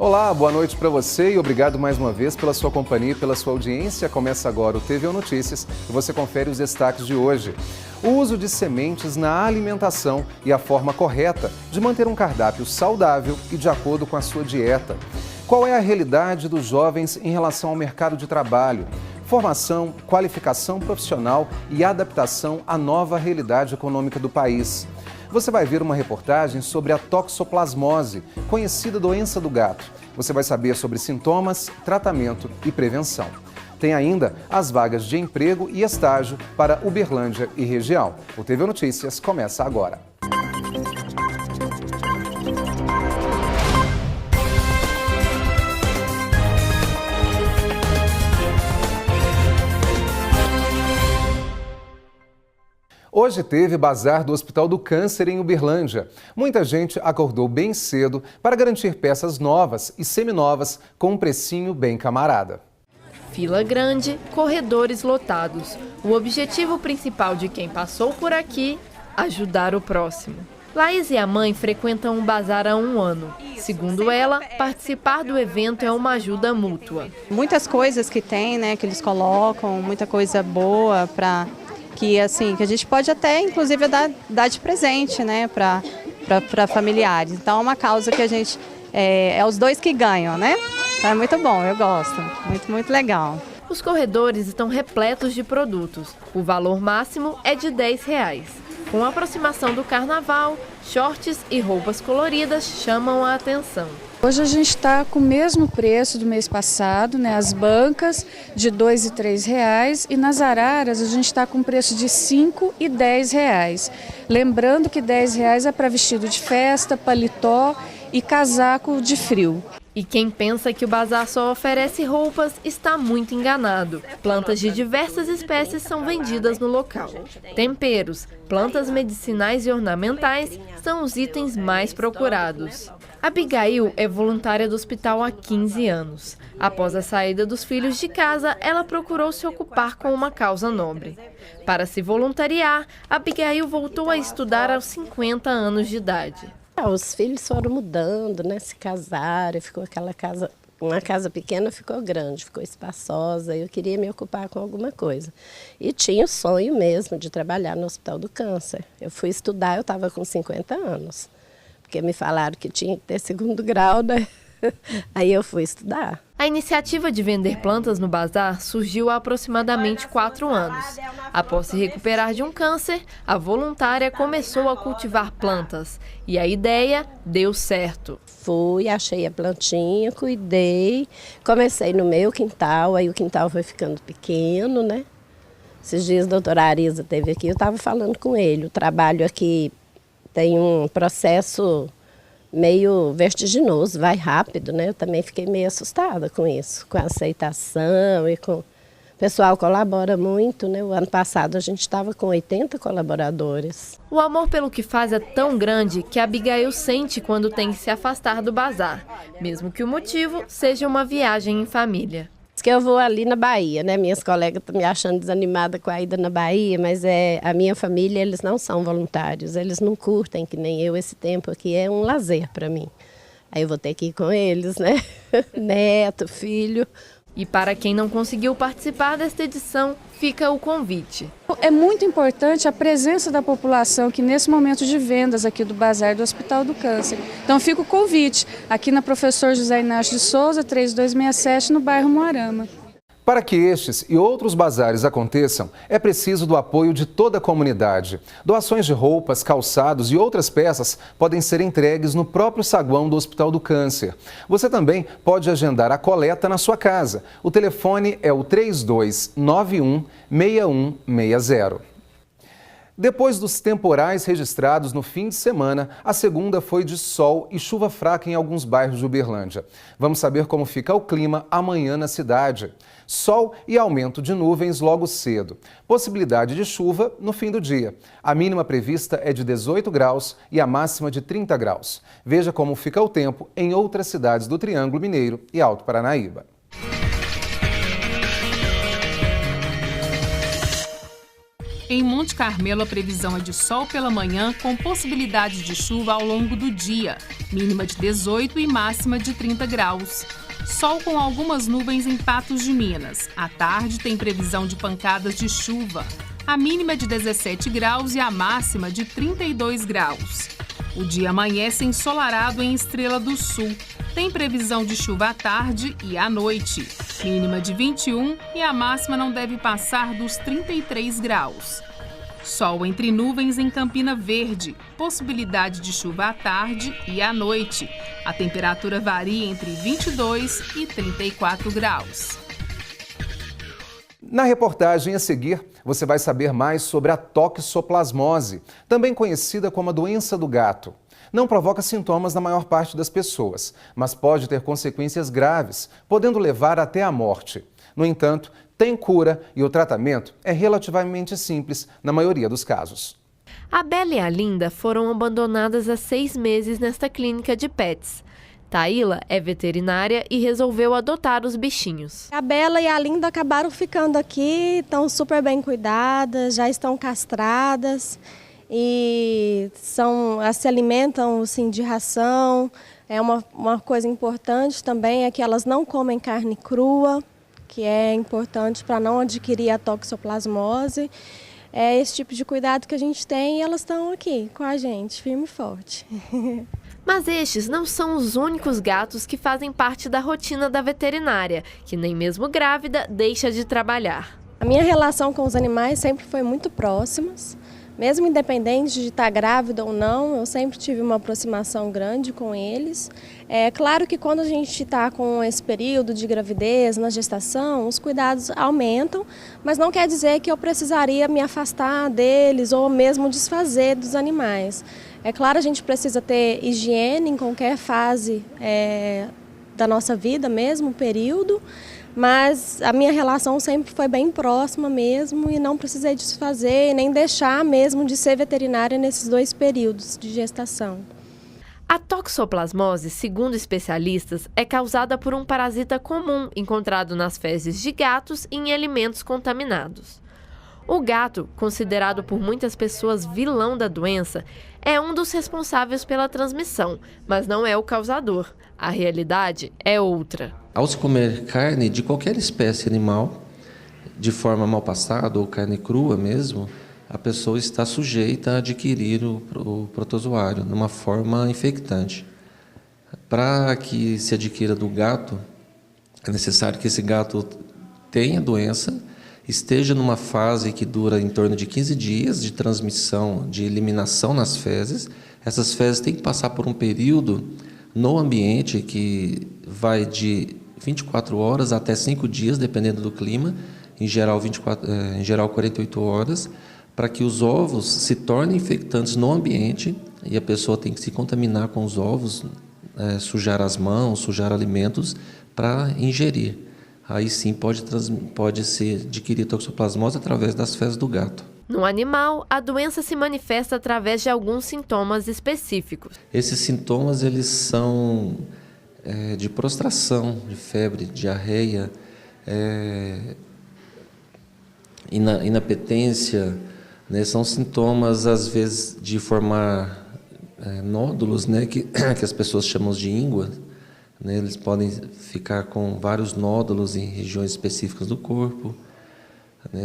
Olá, boa noite para você e obrigado mais uma vez pela sua companhia e pela sua audiência. Começa agora o TVU Notícias e você confere os destaques de hoje. O uso de sementes na alimentação e a forma correta de manter um cardápio saudável e de acordo com a sua dieta. Qual é a realidade dos jovens em relação ao mercado de trabalho? Formação, qualificação profissional e adaptação à nova realidade econômica do país. Você vai ver uma reportagem sobre a toxoplasmose, conhecida doença do gato. Você vai saber sobre sintomas, tratamento e prevenção. Tem ainda as vagas de emprego e estágio para Uberlândia e região. O TVU Notícias começa agora. Hoje teve bazar do Hospital do Câncer em Uberlândia. Muita gente acordou bem cedo para garantir peças novas e seminovas com um precinho bem camarada. Fila grande, corredores lotados. O objetivo principal de quem passou por aqui, ajudar o próximo. Laís e a mãe frequentam o bazar há 1 ano. Segundo ela, participar do evento é uma ajuda mútua. Muitas coisas que tem, né, que eles colocam, muita coisa boa para que a gente pode até, inclusive, dar de presente, né, para familiares. Então, é uma causa que a gente, é os dois que ganham, né? Então, é muito bom, eu gosto, muito legal. Os corredores estão repletos de produtos. O valor máximo é de R$10. Com a aproximação do carnaval, shorts e roupas coloridas chamam a atenção. Hoje a gente está com o mesmo preço do mês passado, né? As bancas de R$2 e R$3 e nas araras a gente está com preço de R$5 e R$10. Lembrando que R$10 é para vestido de festa, paletó e casaco de frio. E quem pensa que o bazar só oferece roupas está muito enganado. Plantas de diversas espécies são vendidas no local. Temperos, plantas medicinais e ornamentais são os itens mais procurados. Abigail é voluntária do hospital há 15 anos. Após a saída dos filhos de casa, ela procurou se ocupar com uma causa nobre. Para se voluntariar, Abigail voltou a estudar aos 50 anos de idade. Os filhos foram mudando, né? Se casaram, ficou aquela casa, uma casa pequena ficou grande, ficou espaçosa. Eu queria me ocupar com alguma coisa. E tinha o sonho mesmo de trabalhar no Hospital do Câncer. Eu fui estudar, eu estava com 50 anos. Porque me falaram que tinha que ter 2º grau, né? Aí eu fui estudar. A iniciativa de vender plantas no bazar surgiu há aproximadamente 4 anos. Após se recuperar de um câncer, a voluntária começou a cultivar plantas. E a ideia deu certo. Fui, achei a plantinha, cuidei. Comecei no meu quintal, aí o quintal foi ficando pequeno, né? Esses dias a doutora Arisa esteve aqui, eu estava falando com ele. O trabalho aqui tem um processo meio vertiginoso, vai rápido, né? Eu também fiquei meio assustada com isso, com a aceitação e com... O pessoal colabora muito, né? O ano passado a gente estava com 80 colaboradores. O amor pelo que faz é tão grande que a Abigail sente quando tem que se afastar do bazar, mesmo que o motivo seja uma viagem em família. Que eu vou ali na Bahia, né? Minhas colegas estão me achando desanimada com a ida na Bahia, mas a minha família, eles não são voluntários, eles não curtem que nem eu, esse tempo aqui é um lazer para mim. Aí eu vou ter que ir com eles, né? Neto, filho. E para quem não conseguiu participar desta edição, fica o convite. É muito importante a presença da população aqui nesse momento de vendas aqui do bazar do Hospital do Câncer. Então fica o convite aqui na Professor José Inácio de Souza, 3267, no bairro Moarama. Para que estes e outros bazares aconteçam, é preciso do apoio de toda a comunidade. Doações de roupas, calçados e outras peças podem ser entregues no próprio saguão do Hospital do Câncer. Você também pode agendar a coleta na sua casa. O telefone é o 3291-6160. Depois dos temporais registrados no fim de semana, a segunda foi de sol e chuva fraca em alguns bairros de Uberlândia. Vamos saber como fica o clima amanhã na cidade. Sol e aumento de nuvens logo cedo. Possibilidade de chuva no fim do dia. A mínima prevista é de 18 graus e a máxima de 30 graus. Veja como fica o tempo em outras cidades do Triângulo Mineiro e Alto Paranaíba. Em Monte Carmelo, a previsão é de sol pela manhã, com possibilidade de chuva ao longo do dia, mínima de 18 e máxima de 30 graus. Sol com algumas nuvens em Patos de Minas. À tarde, tem previsão de pancadas de chuva. A mínima é de 17 graus e a máxima de 32 graus. O dia amanhece ensolarado em Estrela do Sul. Tem previsão de chuva à tarde e à noite. Mínima de 21 e a máxima não deve passar dos 33 graus. Sol entre nuvens em Campina Verde. Possibilidade de chuva à tarde e à noite. A temperatura varia entre 22 e 34 graus. Na reportagem a seguir, você vai saber mais sobre a toxoplasmose, também conhecida como a doença do gato. Não provoca sintomas na maior parte das pessoas, mas pode ter consequências graves, podendo levar até a morte. No entanto, tem cura e o tratamento é relativamente simples na maioria dos casos. A Bela e a Linda foram abandonadas há 6 meses nesta clínica de pets. Taíla é veterinária e resolveu adotar os bichinhos. A Bela e a Linda acabaram ficando aqui, estão super bem cuidadas, já estão castradas e se alimentam assim, de ração. Uma coisa importante também é que elas não comem carne crua, que é importante para não adquirir a toxoplasmose. É esse tipo de cuidado que a gente tem e elas estão aqui com a gente, firme e forte. Mas estes não são os únicos gatos que fazem parte da rotina da veterinária, que nem mesmo grávida deixa de trabalhar. A minha relação com os animais sempre foi muito próxima. Mesmo independente de estar grávida ou não, eu sempre tive uma aproximação grande com eles. É claro que quando a gente está com esse período de gravidez, na gestação, os cuidados aumentam, mas não quer dizer que eu precisaria me afastar deles ou mesmo desfazer dos animais. É claro, a gente precisa ter higiene em qualquer fase da nossa vida, mesmo período, mas a minha relação sempre foi bem próxima mesmo e não precisei desfazer nem deixar mesmo de ser veterinária nesses 2 períodos de gestação. A toxoplasmose, segundo especialistas, é causada por um parasita comum encontrado nas fezes de gatos e em alimentos contaminados. O gato, considerado por muitas pessoas vilão da doença, é um dos responsáveis pela transmissão, mas não é o causador. A realidade é outra. Ao se comer carne de qualquer espécie animal, de forma mal passada ou carne crua mesmo, a pessoa está sujeita a adquirir o protozoário numa forma infectante. Para que se adquira do gato, é necessário que esse gato tenha doença, esteja numa fase que dura em torno de 15 dias de transmissão, de eliminação nas fezes. Essas fezes têm que passar por um período no ambiente que vai de 24 horas até 5 dias, dependendo do clima, em geral 48 horas, para que os ovos se tornem infectantes no ambiente e a pessoa tem que se contaminar com os ovos, sujar as mãos, sujar alimentos para ingerir. Aí sim pode se adquirir toxoplasmose através das fezes do gato. No animal, a doença se manifesta através de alguns sintomas específicos. Esses sintomas eles são de prostração, de febre, diarreia, inapetência, né? São sintomas, às vezes, de formar nódulos, né? que as pessoas chamam de íngua. Né? Eles podem ficar com vários nódulos em regiões específicas do corpo.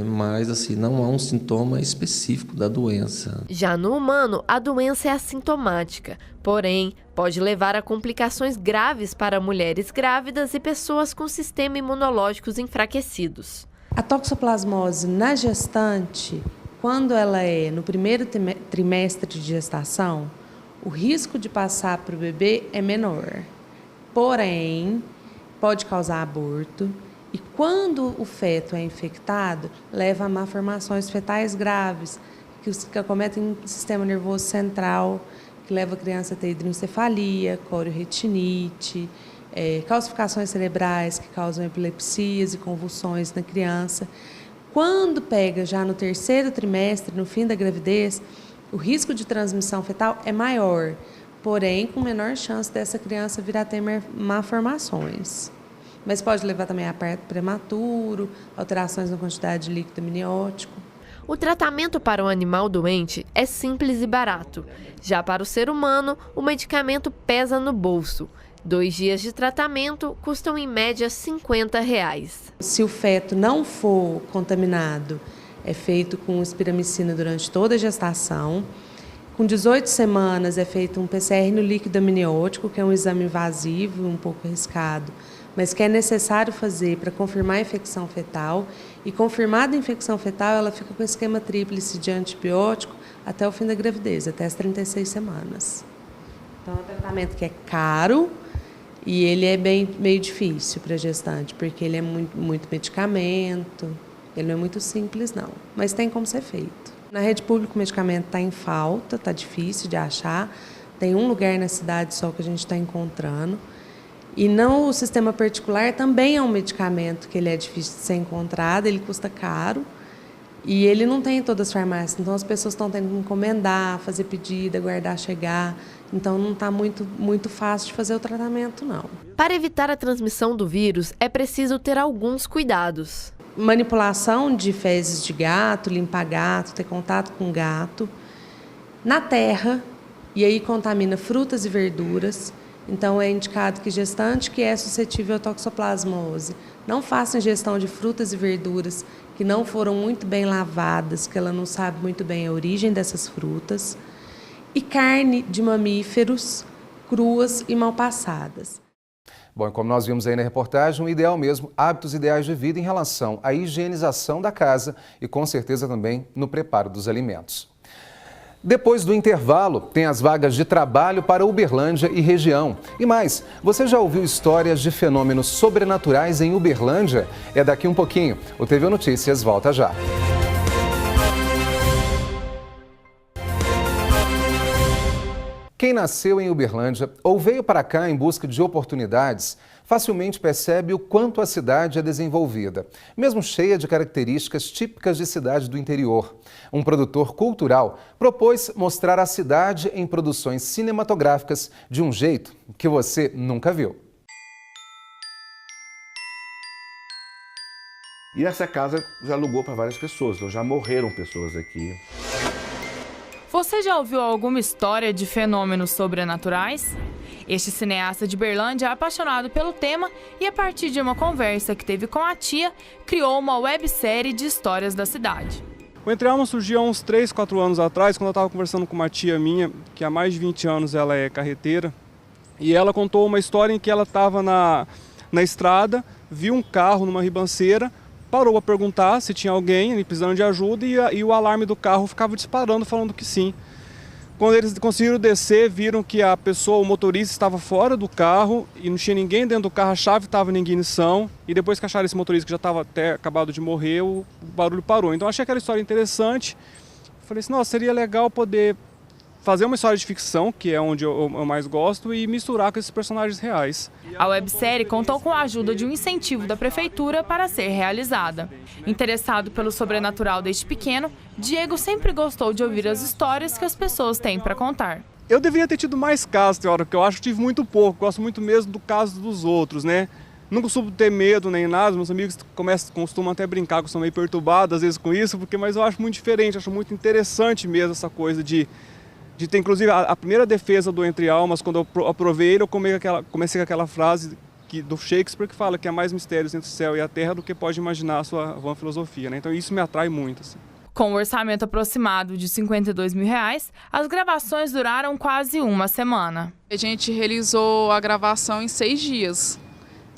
Mas assim, não há um sintoma específico da doença. Já no humano, a doença é assintomática, porém, pode levar a complicações graves para mulheres grávidas e pessoas com sistema imunológicos enfraquecidos. A toxoplasmose na gestante, quando ela é no primeiro trimestre de gestação, o risco de passar para o bebê é menor. Porém, pode causar aborto. E quando o feto é infectado, leva a malformações fetais graves, que acometem o sistema nervoso central, que leva a criança a ter hidrocefalia, corioretinite, calcificações cerebrais que causam epilepsias e convulsões na criança. Quando pega já no 3º trimestre, no fim da gravidez, o risco de transmissão fetal é maior, porém com menor chance dessa criança vir a ter malformações. Mas pode levar também a parto prematuro, alterações na quantidade de líquido amniótico. O tratamento para o animal doente é simples e barato. Já para o ser humano, o medicamento pesa no bolso. 2 dias de tratamento custam em média R$50. Se o feto não for contaminado, é feito com espiramicina durante toda a gestação. Com 18 semanas é feito um PCR no líquido amniótico, que é um exame invasivo, um pouco arriscado, mas que é necessário fazer para confirmar a infecção fetal. E confirmada a infecção fetal, ela fica com esquema tríplice de antibiótico até o fim da gravidez, até as 36 semanas. Então é um tratamento que é caro e ele é meio difícil para a gestante, porque ele é muito medicamento, ele não é muito simples não, mas tem como ser feito. Na rede pública o medicamento está em falta, está difícil de achar, tem um lugar na cidade só que a gente está encontrando. E no sistema particular também é um medicamento que ele é difícil de ser encontrado, ele custa caro e ele não tem em todas as farmácias. Então as pessoas estão tendo que encomendar, fazer pedido, aguardar chegar. Então não está muito fácil de fazer o tratamento, não. Para evitar a transmissão do vírus, é preciso ter alguns cuidados. Manipulação de fezes de gato, limpar gato, ter contato com gato. Na terra, e aí contamina frutas e verduras. Então, é indicado que gestante que é suscetível à toxoplasmose não faça ingestão de frutas e verduras que não foram muito bem lavadas, que ela não sabe muito bem a origem dessas frutas. E carne de mamíferos cruas e mal passadas. Bom, como nós vimos aí na reportagem, o ideal mesmo, hábitos ideais de vida em relação à higienização da casa e com certeza também no preparo dos alimentos. Depois do intervalo, tem as vagas de trabalho para Uberlândia e região. E mais, você já ouviu histórias de fenômenos sobrenaturais em Uberlândia? É daqui um pouquinho. O TV Notícias volta já. Quem nasceu em Uberlândia ou veio para cá em busca de oportunidades, facilmente percebe o quanto a cidade é desenvolvida, mesmo cheia de características típicas de cidade do interior. Um produtor cultural propôs mostrar a cidade em produções cinematográficas de um jeito que você nunca viu. E essa casa já alugou para várias pessoas, então já morreram pessoas aqui. Você já ouviu alguma história de fenômenos sobrenaturais? Este cineasta de Uberlândia é apaixonado pelo tema e, a partir de uma conversa que teve com a tia, criou uma websérie de histórias da cidade. O Entre Almas surgiu há uns 3, 4 anos atrás, quando eu estava conversando com uma tia minha, que há mais de 20 anos ela é carreteira, e ela contou uma história em que ela estava na estrada, viu um carro numa ribanceira, parou a perguntar se tinha alguém precisando de ajuda e o alarme do carro ficava disparando, falando que sim. Quando eles conseguiram descer, viram que a pessoa, o motorista, estava fora do carro e não tinha ninguém dentro do carro, a chave estava em ignição. E depois que acharam esse motorista que já estava até acabado de morrer, o barulho parou. Então achei aquela história interessante. Falei assim, nossa, seria legal poder fazer uma história de ficção, que é onde eu mais gosto, e misturar com esses personagens reais. A websérie contou com a ajuda de um incentivo da prefeitura para ser realizada. Interessado pelo sobrenatural desde pequeno, Diego sempre gostou de ouvir as histórias que as pessoas têm para contar. Eu deveria ter tido mais casos, Teora, porque eu acho que tive muito pouco, gosto muito mesmo do caso dos outros, né? Não costumo ter medo nem nada, meus amigos costumam até brincar, que eu sou meio perturbado às vezes com isso, mas eu acho muito diferente, acho muito interessante mesmo essa coisa de ter, inclusive, a primeira defesa do Entre Almas, quando eu aprovei ele, eu comecei com aquela frase do Shakespeare que fala que há mais mistérios entre o céu e a terra do que pode imaginar a sua vã filosofia, né? Então isso me atrai muito, assim. Com um orçamento aproximado de R$52 mil, as gravações duraram quase uma semana. A gente realizou a gravação em 6 dias,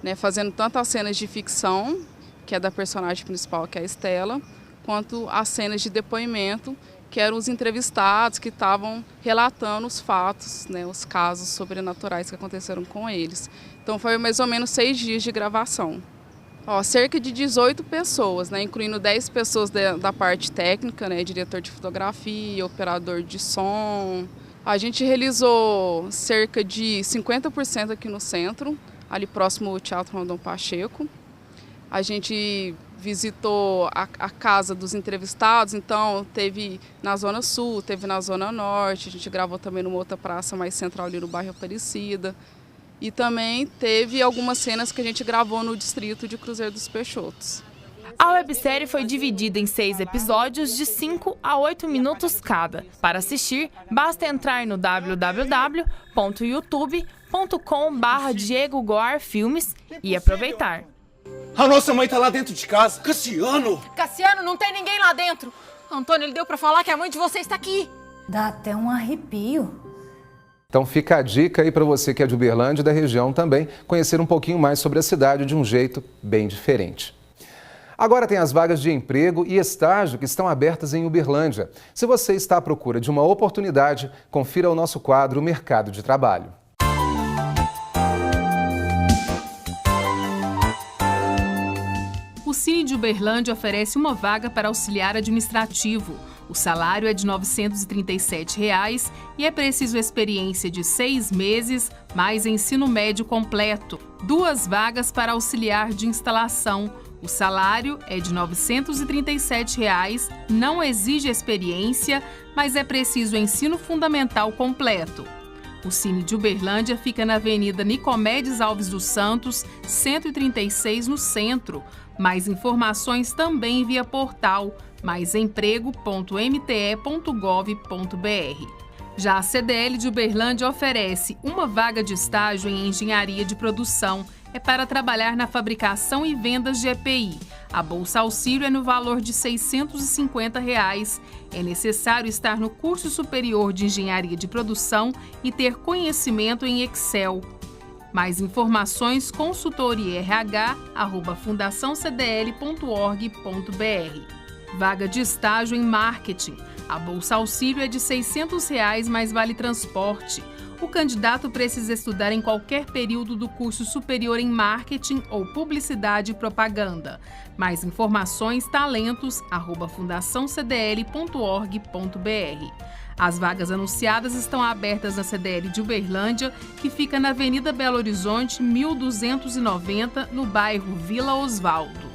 né, fazendo tanto as cenas de ficção, que é da personagem principal, que é a Estela, quanto as cenas de depoimento, que eram os entrevistados que estavam relatando os fatos, né, os casos sobrenaturais que aconteceram com eles. Então foi mais ou menos 6 dias de gravação. Cerca de 18 pessoas, né, incluindo 10 pessoas da parte técnica, né, diretor de fotografia, operador de som. A gente realizou cerca de 50% aqui no centro, ali próximo ao Teatro Rondon Pacheco. A gente visitou a casa dos entrevistados, então teve na Zona Sul, teve na Zona Norte, a gente gravou também numa outra praça mais central ali no bairro Aparecida. E também teve algumas cenas que a gente gravou no distrito de Cruzeiro dos Peixotos. A websérie foi dividida em 6 episódios de 5 a 8 minutos cada. Para assistir, basta entrar no www.youtube.com/Diego Goar Filmes e aproveitar. A nossa mãe tá lá dentro de casa. Cassiano! Cassiano, não tem ninguém lá dentro. Antônio, ele deu pra falar que a mãe de você está aqui. Dá até um arrepio. Então fica a dica aí para você que é de Uberlândia e da região também, conhecer um pouquinho mais sobre a cidade de um jeito bem diferente. Agora tem as vagas de emprego e estágio que estão abertas em Uberlândia. Se você está à procura de uma oportunidade, confira o nosso quadro Mercado de Trabalho. O Cine de Uberlândia oferece uma vaga para auxiliar administrativo. O salário é de R$ 937 e é preciso experiência de 6 meses, mais ensino médio completo. 2 vagas para auxiliar de instalação. O salário é de R$ 937, não exige experiência, mas é preciso ensino fundamental completo. O Cine de Uberlândia fica na Avenida Nicomedes Alves dos Santos, 136, no centro. Mais informações também via portal maisemprego.mte.gov.br. Já a CDL de Uberlândia oferece uma vaga de estágio em engenharia de produção. É para trabalhar na fabricação e vendas de EPI. A bolsa auxílio é no valor de R$ 650. É necessário estar no curso superior de engenharia de produção e ter conhecimento em Excel. Mais informações, consultoria@fundaçãocdl.org.br. Vaga de estágio em marketing. A bolsa auxílio é de R$ 600, mais vale transporte. O candidato precisa estudar em qualquer período do curso superior em marketing ou publicidade e propaganda. Mais informações, talentos@fundaçãocdl.org.br. As vagas anunciadas estão abertas na CDL de Uberlândia, que fica na Avenida Belo Horizonte, 1290, no bairro Vila Osvaldo.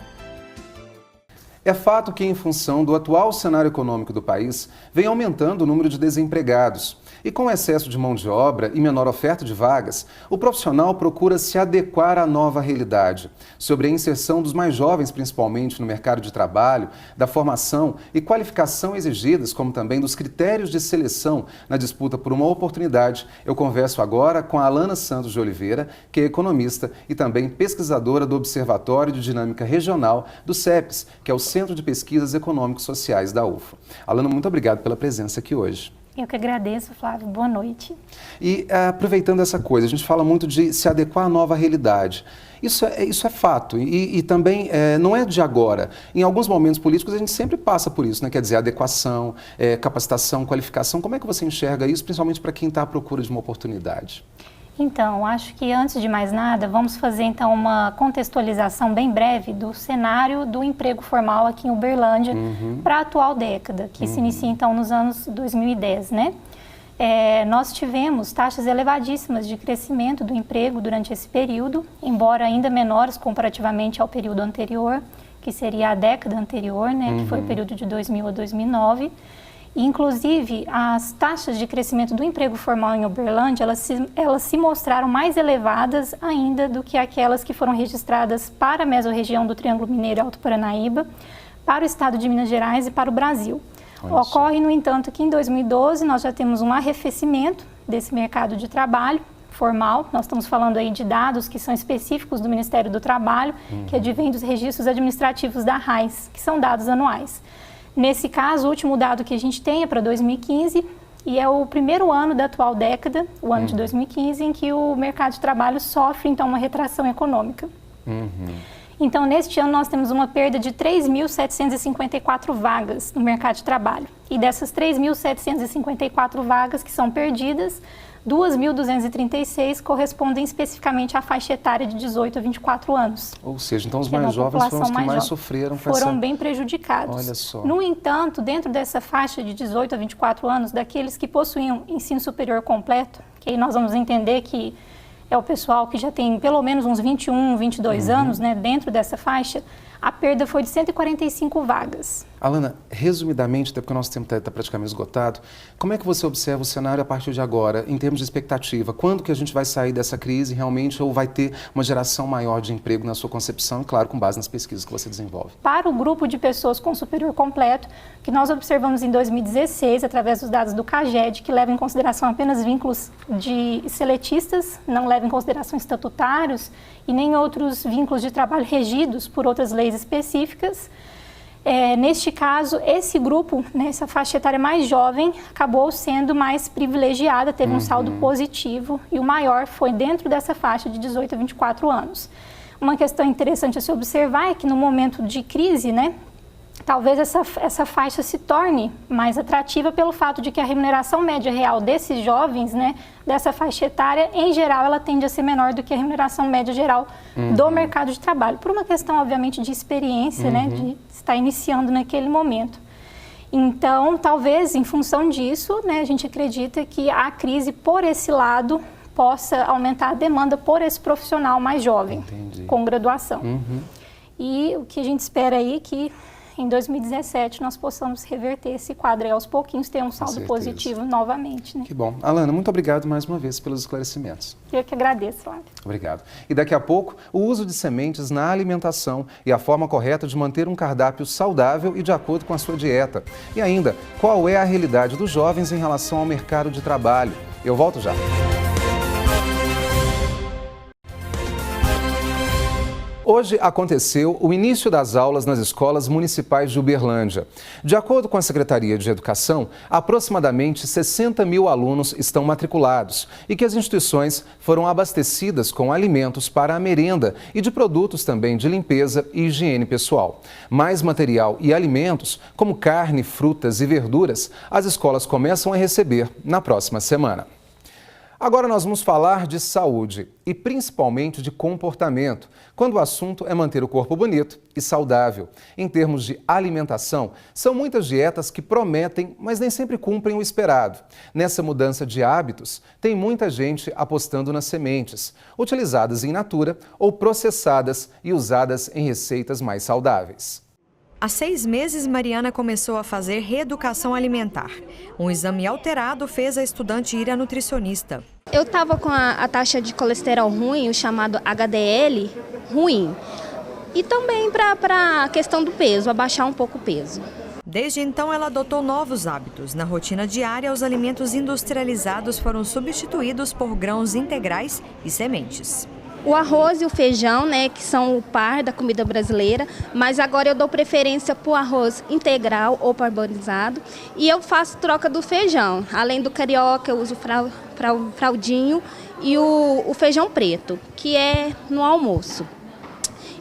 É fato que, em função do atual cenário econômico do país, vem aumentando o número de desempregados. E com excesso de mão de obra e menor oferta de vagas, o profissional procura se adequar à nova realidade. Sobre a inserção dos mais jovens, principalmente no mercado de trabalho, da formação e qualificação exigidas, como também dos critérios de seleção na disputa por uma oportunidade, eu converso agora com a Alana Santos de Oliveira, que é economista e também pesquisadora do Observatório de Dinâmica Regional do CEPES, que é o Centro de Pesquisas Econômicos Sociais da UFA. Alana, muito obrigado pela presença aqui hoje. Eu que agradeço, Flávio. Boa noite. E aproveitando essa coisa, a gente fala muito de se adequar à nova realidade. Isso é fato e também não é de agora. Em alguns momentos políticos a gente sempre passa por isso, né? Quer dizer, adequação, capacitação, qualificação. Como é que você enxerga isso, principalmente para quem está à procura de uma oportunidade? Então, acho que antes de mais nada, vamos fazer então uma contextualização bem breve do cenário do emprego formal aqui em Uberlândia para a atual década, que se inicia então nos anos 2010, né? Nós tivemos taxas elevadíssimas de crescimento do emprego durante esse período, embora ainda menores comparativamente ao período anterior, que seria a década anterior, né? Que foi o período de 2000 a 2009. E, inclusive, as taxas de crescimento do emprego formal em Uberlândia, elas se mostraram mais elevadas ainda do que aquelas que foram registradas para a mesorregião do Triângulo Mineiro e Alto Paranaíba, para o estado de Minas Gerais e para o Brasil. Ocorre, no entanto, que em 2012 nós já temos um arrefecimento desse mercado de trabalho formal. Nós estamos falando aí de dados que são específicos do Ministério do Trabalho, que advêm dos registros administrativos da RAIS, que são dados anuais. Nesse caso, o último dado que a gente tem é para 2015 e é o primeiro ano da atual década, o ano de 2015, em que o mercado de trabalho sofre, então, uma retração econômica. Então, neste ano, nós temos uma perda de 3.754 vagas no mercado de trabalho. E dessas 3.754 vagas que são perdidas, 2.236 correspondem especificamente à faixa etária de 18 a 24 anos. Ou seja, então os mais jovens foram os que mais sofreram com essa... Foram bem prejudicados. Olha só. No entanto, dentro dessa faixa de 18 a 24 anos, daqueles que possuíam ensino superior completo, que aí nós vamos entender que é o pessoal que já tem pelo menos uns 21, 22 anos, né, dentro dessa faixa, a perda foi de 145 vagas. Alana, resumidamente, até porque o nosso tempo está praticamente esgotado, como é que você observa o cenário a partir de agora, em termos de expectativa? Quando que a gente vai sair dessa crise realmente, ou vai ter uma geração maior de emprego na sua concepção, e claro, com base nas pesquisas que você desenvolve? Para o grupo de pessoas com superior completo, que nós observamos em 2016, através dos dados do CAGED, que leva em consideração apenas vínculos de seletistas, não leva em consideração estatutários e nem outros vínculos de trabalho regidos por outras leis específicas. Neste caso, esse grupo, né, essa faixa etária mais jovem, acabou sendo mais privilegiada, teve um saldo positivo, e o maior foi dentro dessa faixa de 18 a 24 anos. Uma questão interessante a se observar é que no momento de crise, né, talvez essa faixa se torne mais atrativa pelo fato de que a remuneração média real desses jovens, né, dessa faixa etária, em geral, ela tende a ser menor do que a remuneração média geral do mercado de trabalho, por uma questão, obviamente, de experiência, né, de estar iniciando naquele momento. Então, talvez, em função disso, né, a gente acredita que a crise, por esse lado, possa aumentar a demanda por esse profissional mais jovem, com graduação. E o que a gente espera aí é que em 2017 nós possamos reverter esse quadro e aos pouquinhos ter um saldo positivo novamente. Né? Que bom. Alana, muito obrigado mais uma vez pelos esclarecimentos. Eu que agradeço, Flávio. Obrigado. E daqui a pouco, o uso de sementes na alimentação e a forma correta de manter um cardápio saudável e de acordo com a sua dieta. E ainda, qual é a realidade dos jovens em relação ao mercado de trabalho? Eu volto já. Hoje aconteceu o início das aulas nas escolas municipais de Uberlândia. De acordo com a Secretaria de Educação, aproximadamente 60 mil alunos estão matriculados e que as instituições foram abastecidas com alimentos para a merenda e de produtos também de limpeza e higiene pessoal. Mais material e alimentos, como carne, frutas e verduras, as escolas começam a receber na próxima semana. Agora nós vamos falar de saúde e principalmente de comportamento, quando o assunto é manter o corpo bonito e saudável. Em termos de alimentação, são muitas dietas que prometem, mas nem sempre cumprem o esperado. Nessa mudança de hábitos, tem muita gente apostando nas sementes, utilizadas in natura ou processadas e usadas em receitas mais saudáveis. Há 6 meses, Mariana começou a fazer reeducação alimentar. Um exame alterado fez a estudante ir à nutricionista. Eu estava com a taxa de colesterol ruim, o chamado HDL, ruim. E também para a questão do peso, abaixar um pouco o peso. Desde então, ela adotou novos hábitos. Na rotina diária, os alimentos industrializados foram substituídos por grãos integrais e sementes. O arroz e o feijão, né, que são o par da comida brasileira, mas agora eu dou preferência para o arroz integral ou parbolizado e eu faço troca do feijão. Além do carioca, eu uso fraldinho e o feijão preto, que é no almoço.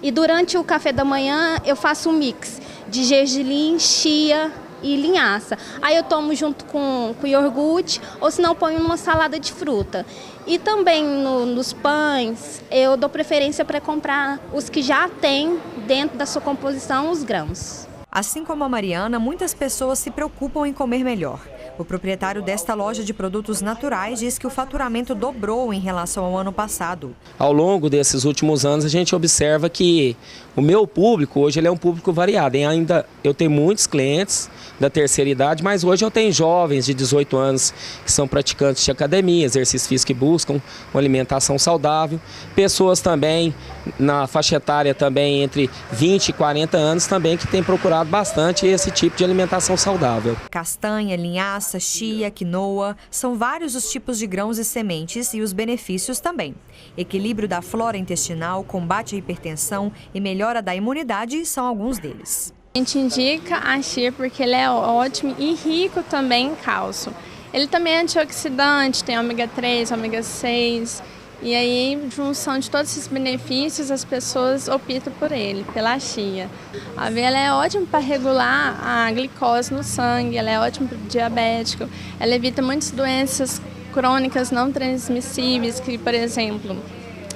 E durante o café da manhã eu faço um mix de gergelim, chia e linhaça. Aí eu tomo junto com iogurte ou se não ponho numa salada de fruta. E também nos pães eu dou preferência para comprar os que já têm dentro da sua composição os grãos. Assim como a Mariana, muitas pessoas se preocupam em comer melhor. O proprietário desta loja de produtos naturais diz que o faturamento dobrou em relação ao ano passado. Ao longo desses últimos anos, a gente observa que o meu público hoje ele é um público variado. Ainda eu tenho muitos clientes da terceira idade, mas hoje eu tenho jovens de 18 anos que são praticantes de academia, exercício físico que buscam uma alimentação saudável. Pessoas também na faixa etária também entre 20 e 40 anos também que têm procurado bastante esse tipo de alimentação saudável. Castanha, linhaça, chia, quinoa, são vários os tipos de grãos e sementes e os benefícios também. Equilíbrio da flora intestinal, combate à hipertensão e melhora da imunidade são alguns deles. A gente indica a chia porque ele é ótimo e rico também em cálcio. Ele também é antioxidante, tem ômega 3, ômega 6... E aí, junção de todos esses benefícios, as pessoas optam por ele, pela chia. A aveia é ótima para regular a glicose no sangue, ela é ótima para o diabético, ela evita muitas doenças crônicas não transmissíveis, que, por exemplo,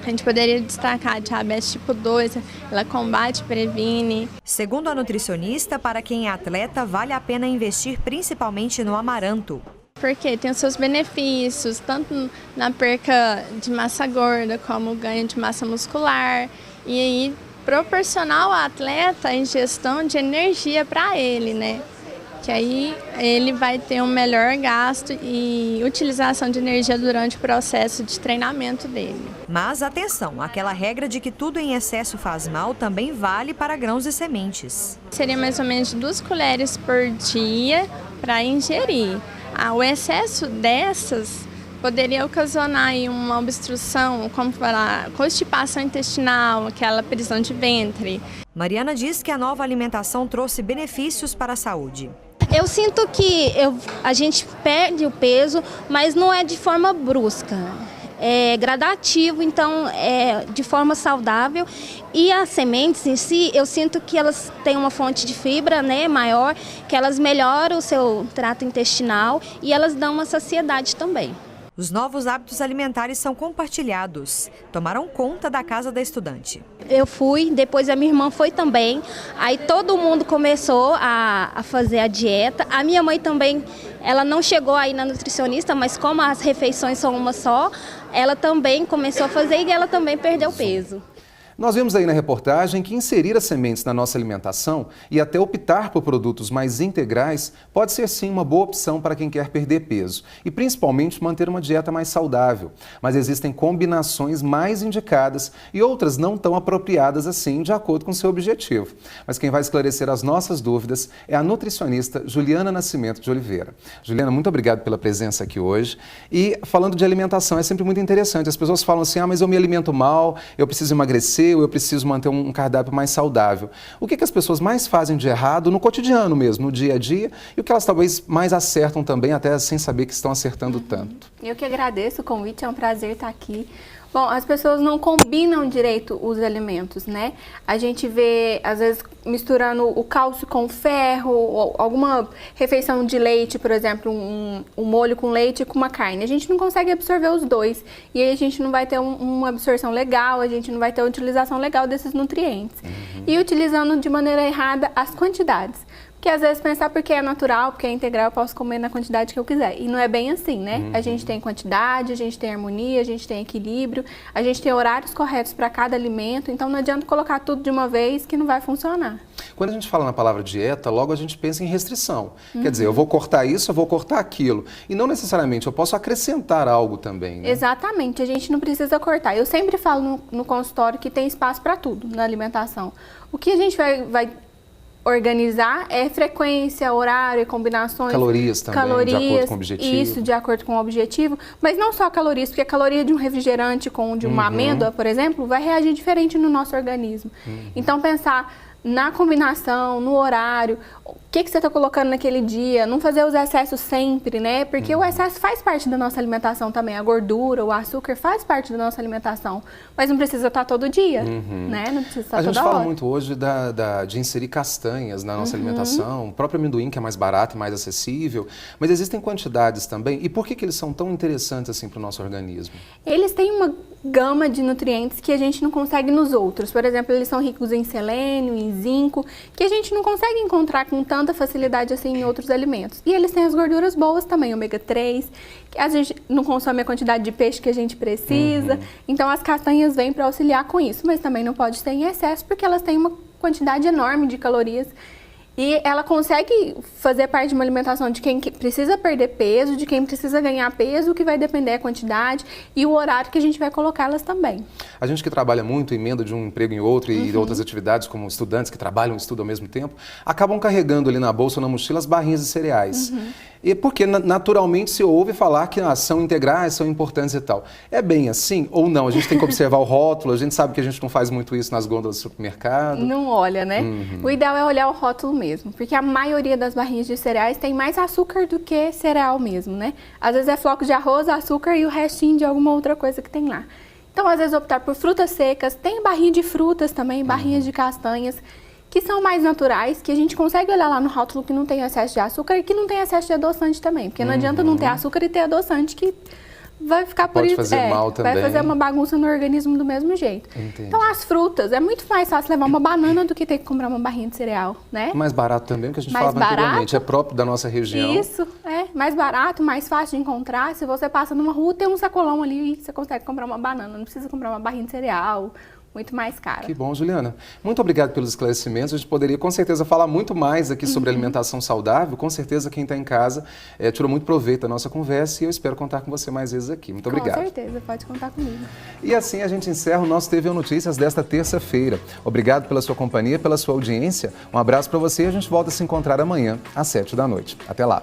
a gente poderia destacar a diabetes tipo 2, ela combate e previne. Segundo a nutricionista, para quem é atleta, vale a pena investir principalmente no amaranto. porque tem os seus benefícios, tanto na perca de massa gorda como o ganho de massa muscular. E aí proporcionar ao atleta a ingestão de energia para ele, né? Que aí ele vai ter um melhor gasto e utilização de energia durante o processo de treinamento dele. Mas atenção, aquela regra de que tudo em excesso faz mal também vale para grãos e sementes. Seria mais ou menos 2 colheres por dia para ingerir. O excesso dessas poderia ocasionar aí uma obstrução, como falar, constipação intestinal, aquela prisão de ventre. Mariana diz que a nova alimentação trouxe benefícios para a saúde. Eu sinto que a gente perde o peso, mas não é de forma brusca. É gradativo, então é de forma saudável. E as sementes em si, eu sinto que elas têm uma fonte de fibra, né, maior, que elas melhoram o seu trato intestinal e elas dão uma saciedade também. Os novos hábitos alimentares são compartilhados. Tomaram conta da casa da estudante. Eu fui, depois a minha irmã foi também. Aí todo mundo começou a fazer a dieta. A minha mãe também, ela não chegou aí na nutricionista, mas como as refeições são uma só, ela também começou a fazer e ela também perdeu peso. Nós vimos aí na reportagem que inserir as sementes na nossa alimentação e até optar por produtos mais integrais pode ser sim uma boa opção para quem quer perder peso e principalmente manter uma dieta mais saudável. Mas existem combinações mais indicadas e outras não tão apropriadas assim, de acordo com seu objetivo. Mas quem vai esclarecer as nossas dúvidas é a nutricionista Juliana Nascimento de Oliveira. Juliana, muito obrigado pela presença aqui hoje. E falando de alimentação, é sempre muito interessante. As pessoas falam assim, mas eu me alimento mal, eu preciso emagrecer, ou eu preciso manter um cardápio mais saudável. O que as pessoas mais fazem de errado no cotidiano mesmo, no dia a dia, e o que elas talvez mais acertam também, até sem saber que estão acertando tanto? Eu que agradeço o convite, é um prazer estar aqui. Bom, as pessoas não combinam direito os alimentos, né? A gente vê, às vezes, misturando o cálcio com ferro, ou alguma refeição de leite, por exemplo, um molho com leite com uma carne. A gente não consegue absorver os dois. E aí a gente não vai ter uma absorção legal, a gente não vai ter uma utilização legal desses nutrientes. E utilizando de maneira errada as quantidades. Porque às vezes pensar porque é natural, porque é integral, eu posso comer na quantidade que eu quiser. E não é bem assim, né? A gente tem quantidade, a gente tem harmonia, a gente tem equilíbrio, a gente tem horários corretos para cada alimento, então não adianta colocar tudo de uma vez que não vai funcionar. Quando a gente fala na palavra dieta, logo a gente pensa em restrição. Quer dizer, eu vou cortar isso, eu vou cortar aquilo. E não necessariamente, eu posso acrescentar algo também, né? Exatamente, a gente não precisa cortar. Eu sempre falo no consultório que tem espaço para tudo na alimentação. O que a gente vai organizar é frequência, horário e combinações. Calorias também, de acordo com o objetivo. Isso, de acordo com o objetivo. Mas não só calorias, porque a caloria de um refrigerante com de uma amêndoa, por exemplo, vai reagir diferente no nosso organismo. Então, pensar na combinação, no horário, o que você está colocando naquele dia, não fazer os excessos sempre, né? Porque o excesso faz parte da nossa alimentação também, a gordura, o açúcar faz parte da nossa alimentação, mas não precisa estar todo dia, né? Não precisa estar toda hora. A gente fala muito hoje de inserir castanhas na nossa alimentação, o próprio amendoim que é mais barato e mais acessível, mas existem quantidades também. E por que eles são tão interessantes assim para o nosso organismo? Eles têm uma gama de nutrientes que a gente não consegue nos outros. Por exemplo, eles são ricos em selênio, em zinco, que a gente não consegue encontrar com tanta facilidade assim em outros alimentos. E eles têm as gorduras boas também, ômega 3, que a gente não consome a quantidade de peixe que a gente precisa. Então as castanhas vêm para auxiliar com isso, mas também não pode ter em excesso porque elas têm uma quantidade enorme de calorias. E ela consegue fazer parte de uma alimentação de quem precisa perder peso, de quem precisa ganhar peso, o que vai depender da quantidade e o horário que a gente vai colocá-las também. A gente que trabalha muito, emenda de um emprego em outro e outras atividades, como estudantes que trabalham e estudam ao mesmo tempo, acabam carregando ali na bolsa ou na mochila as barrinhas de cereais. E porque naturalmente se ouve falar que são integrais, são importantes e tal. É bem assim ou não? A gente tem que observar o rótulo, a gente sabe que a gente não faz muito isso nas gôndolas do supermercado. Não olha, né? O ideal é olhar o rótulo mesmo, porque a maioria das barrinhas de cereais tem mais açúcar do que cereal mesmo, né? Às vezes é floco de arroz, açúcar e o restinho de alguma outra coisa que tem lá. Então, às vezes optar por frutas secas, tem barrinha de frutas também, barrinhas de castanhas, que são mais naturais, que a gente consegue olhar lá no rótulo que não tem excesso de açúcar e que não tem excesso de adoçante também. Porque não adianta não ter açúcar e ter adoçante, que vai ficar por Pode isso. fazer mal também. Vai fazer uma bagunça no organismo do mesmo jeito. Entendi. Então, as frutas, é muito mais fácil levar uma banana do que ter que comprar uma barrinha de cereal, né? Mais barato também, porque a gente Mais falava anteriormente, é próprio da nossa região. Isso, mais barato, mais fácil de encontrar. Se você passa numa rua, tem um sacolão ali e você consegue comprar uma banana, não precisa comprar uma barrinha de cereal. Muito mais caro. Que bom, Juliana. Muito obrigado pelos esclarecimentos. A gente poderia, com certeza, falar muito mais aqui sobre alimentação saudável. Com certeza, quem está em casa tirou muito proveito da nossa conversa e eu espero contar com você mais vezes aqui. Muito obrigado. Com certeza, pode contar comigo. E assim a gente encerra o nosso TVO Notícias desta terça-feira. Obrigado pela sua companhia, pela sua audiência. Um abraço para você e a gente volta a se encontrar amanhã, às 7 da noite. Até lá.